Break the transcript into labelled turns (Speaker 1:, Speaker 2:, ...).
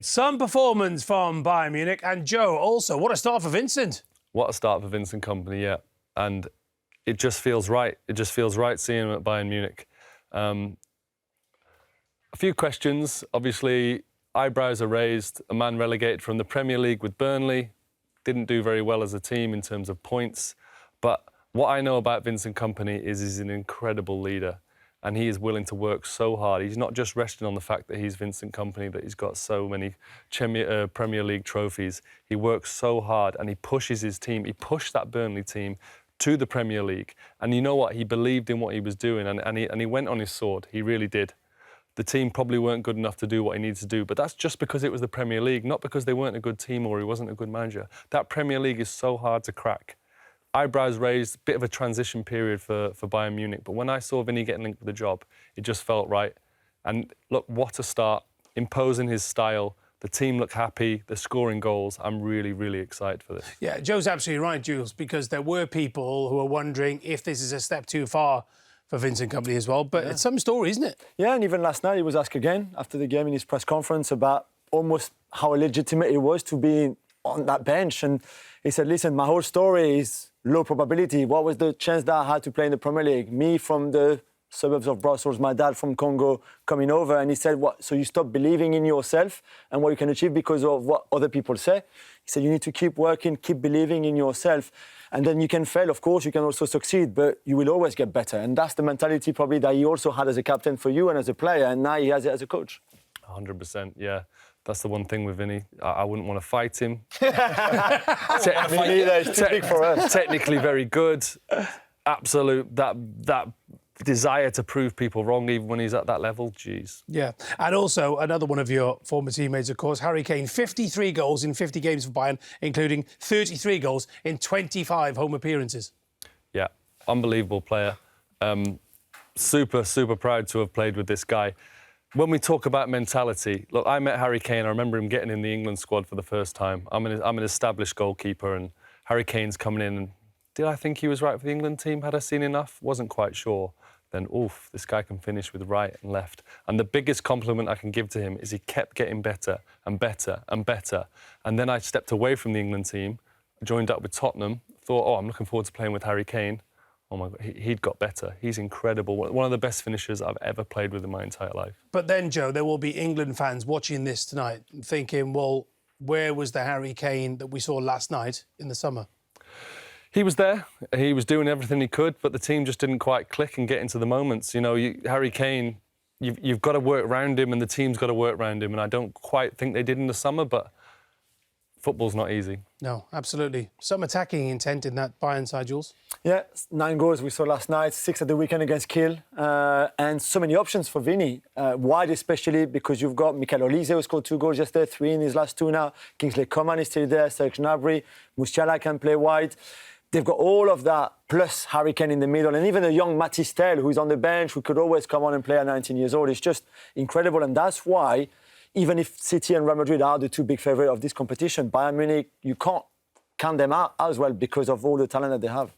Speaker 1: Some performance from Bayern Munich. And Joe, also, what a start for Vincent.
Speaker 2: What a start for Vincent Kompany, yeah. And it just feels right. It just feels right seeing him at Bayern Munich. A few questions. Obviously, eyebrows are raised. A man relegated from the Premier League with Burnley. Didn't do very well as a team in terms of points. But what I know about Vincent Kompany is he's an incredible leader. And he is willing to work so hard. He's not just resting on the fact that he's Vincent Kompany, that he's got so many Premier League trophies. He works so hard and he pushes his team. He pushed that Burnley team to the Premier League. And you know what? He believed in what he was doing and he went on his sword. He really did. The team probably weren't good enough to do what he needed to do, but that's just because it was the Premier League, not because they weren't a good team or he wasn't a good manager. That Premier League is so hard to crack. Eyebrows raised, bit of a transition period for Bayern Munich. But when I saw Vinny getting linked with the job, it just felt right. And look, what a start. Imposing his style. The team look happy. They're scoring goals. I'm really, really excited for this.
Speaker 1: Yeah, Joe's absolutely right, Jules, because there were people who are wondering if this is a step too far for Vincent Kompany as well. But it's some story, isn't it?
Speaker 3: Yeah, and even last night he was asked again after the game in his press conference about almost how legitimate it was to be on that bench. And he said, listen, my whole story is low probability. What was the chance that I had to play in the Premier League? Me from the suburbs of Brussels, my dad from Congo coming over. And he said, what? So you stop believing in yourself and what you can achieve because of what other people say? He said, you need to keep working, keep believing in yourself. And then you can fail, of course, you can also succeed, but you will always get better. And that's the mentality probably that he also had as a captain for you and as a player. And now he has it as a coach.
Speaker 2: 100%, yeah. That's the one thing with Vinny. I wouldn't want to fight him.
Speaker 3: It's too big for us.
Speaker 2: Technically very good. Absolute, that desire to prove people wrong even when he's at that level, geez.
Speaker 1: Yeah, and also another one of your former teammates, of course, Harry Kane, 53 goals in 50 games for Bayern, including 33 goals in 25 home appearances.
Speaker 2: Yeah, unbelievable player. Super, super proud to have played with this guy. When we talk about mentality, look, I met Harry Kane. I remember him getting in the England squad for the first time. I'm an established goalkeeper, and Harry Kane's coming in. And did I think he was right for the England team? Had I seen enough? Wasn't quite sure. Then, oof, this guy can finish with right and left. And the biggest compliment I can give to him is he kept getting better and better and better. And then I stepped away from the England team, joined up with Tottenham, thought, oh, I'm looking forward to playing with Harry Kane. Oh, my God, he'd got better. He's incredible. One of the best finishers I've ever played with in my entire life.
Speaker 1: But then, Joe, there will be England fans watching this tonight and thinking, well, where was the Harry Kane that we saw last night in the summer?
Speaker 2: He was there. He was doing everything he could, but the team just didn't quite click and get into the moments. You know, Harry Kane, you've got to work around him and the team's got to work around him. And I don't quite think they did in the summer, but football's not easy.
Speaker 1: No, absolutely. Some attacking intent in that Bayern side, Jules.
Speaker 3: Yeah, 9 goals we saw last night, 6 at the weekend against Kiel, and so many options for Vinny. Wide especially because you've got Mikel Olise who scored 2 goals yesterday, 3 in his last 2 now. Kingsley Coman is still there, Serge Gnabry, Musiala can play wide. They've got all of that, plus Harry Kane in the middle, and even a young Matthijs Tel who's on the bench, who could always come on and play at 19 years old. It's just incredible, and that's why, even if City and Real Madrid are the 2 big favourites of this competition, Bayern Munich, you can't count them out as well because of all the talent that they have.